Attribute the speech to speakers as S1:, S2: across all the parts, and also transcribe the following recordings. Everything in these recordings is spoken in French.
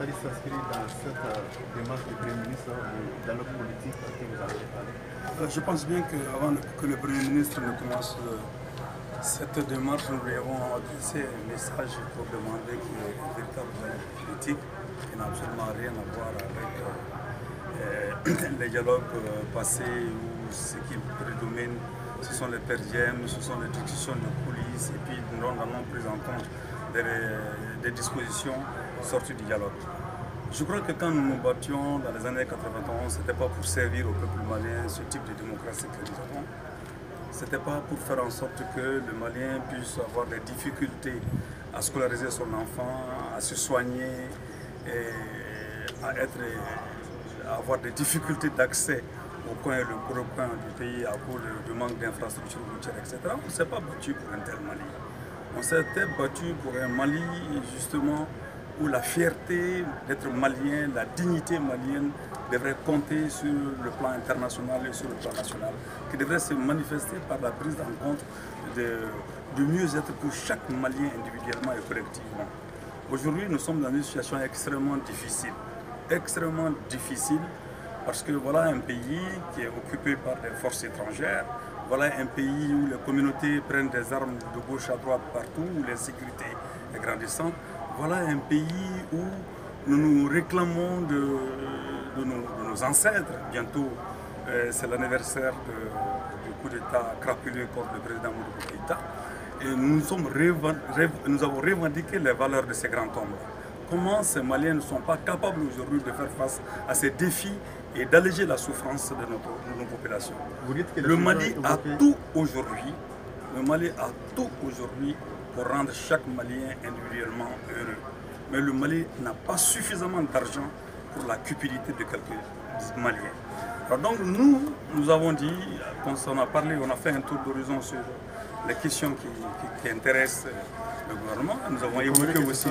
S1: Sali s'inscrit dans cette démarche du Premier ministre ou dans le politique que vous avez parlé?
S2: Je pense bien qu'avant que le Premier ministre ne commence cette démarche, nous lui avons adressé un message pour demander qu'il y ait une véritable dialogue politique qui n'a absolument rien à voir avec les dialogues passés où ce qui prédomine, ce sont les perdièmes, ce sont les discussions de police et puis nous n'avons pris en compte des dispositions sorties du dialogue. Je crois que quand nous nous battions dans les années 91, ce n'était pas pour servir au peuple malien ce type de démocratie que nous avons. Ce n'était pas pour faire en sorte que le Malien puisse avoir des difficultés à scolariser son enfant, à se soigner, et à avoir des difficultés d'accès au coin et le gros coin du pays à cause du manque d'infrastructures routières, etc. On ne s'est pas battu pour un tel Mali. On s'était battu pour un Mali justement où la fierté d'être malien, la dignité malienne devrait compter sur le plan international et sur le plan national, qui devrait se manifester par la prise en compte du mieux-être pour chaque Malien individuellement et collectivement. Aujourd'hui, nous sommes dans une situation extrêmement difficile parce que voilà un pays qui est occupé par des forces étrangères, voilà un pays où les communautés prennent des armes de gauche à droite partout, où l'insécurité est grandissante. Voilà un pays où nous nous réclamons de nos ancêtres. Bientôt, c'est l'anniversaire du coup d'État crapuleux contre le président Modibo Keïta. Et nous avons revendiqué les valeurs de ces grands hommes. Comment ces Maliens ne sont pas capables aujourd'hui de faire face à ces défis et d'alléger la souffrance de nos populations. Le Mali a tout aujourd'hui. Le Mali a tout aujourd'hui pour rendre chaque Malien individuellement heureux. Mais le Mali n'a pas suffisamment d'argent pour la cupidité de quelques Maliens. Alors donc nous avons dit, quand on a parlé, on a fait un tour d'horizon sur les questions qui intéressent le gouvernement. Nous avons évoqué aussi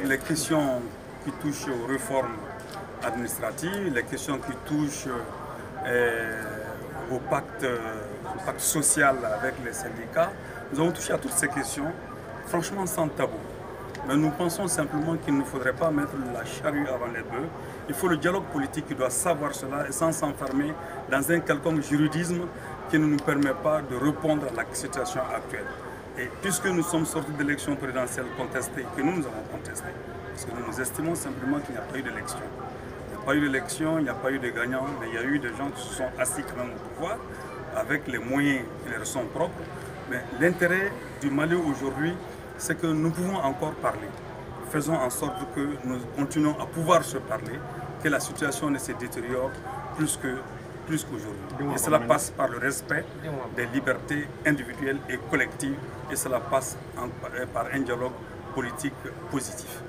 S2: les questions qui touchent aux réformes administratives, les questions qui touchent au pacte social avec les syndicats. Nous avons touché à toutes ces questions, franchement sans tabou. Mais nous pensons simplement qu'il ne faudrait pas mettre la charrue avant les bœufs. Il faut le dialogue politique qui doit savoir cela et sans s'enfermer dans un quelconque juridisme qui ne nous permet pas de répondre à la situation actuelle. Et puisque nous sommes sortis d'élections présidentielles contestées, que nous avons contestées, parce que nous estimons simplement qu'il n'y a pas eu d'élection. Il n'y a pas eu d'élection, il n'y a pas eu de gagnants, mais il y a eu des gens qui se sont assis quand même au pouvoir avec les moyens qui leur sont propres. Mais l'intérêt du Mali aujourd'hui, c'est que nous pouvons encore parler. Faisons en sorte que nous continuons à pouvoir se parler, que la situation ne se détériore plus qu'aujourd'hui. Et cela passe par le respect des libertés individuelles et collectives, et cela passe par un dialogue politique positif.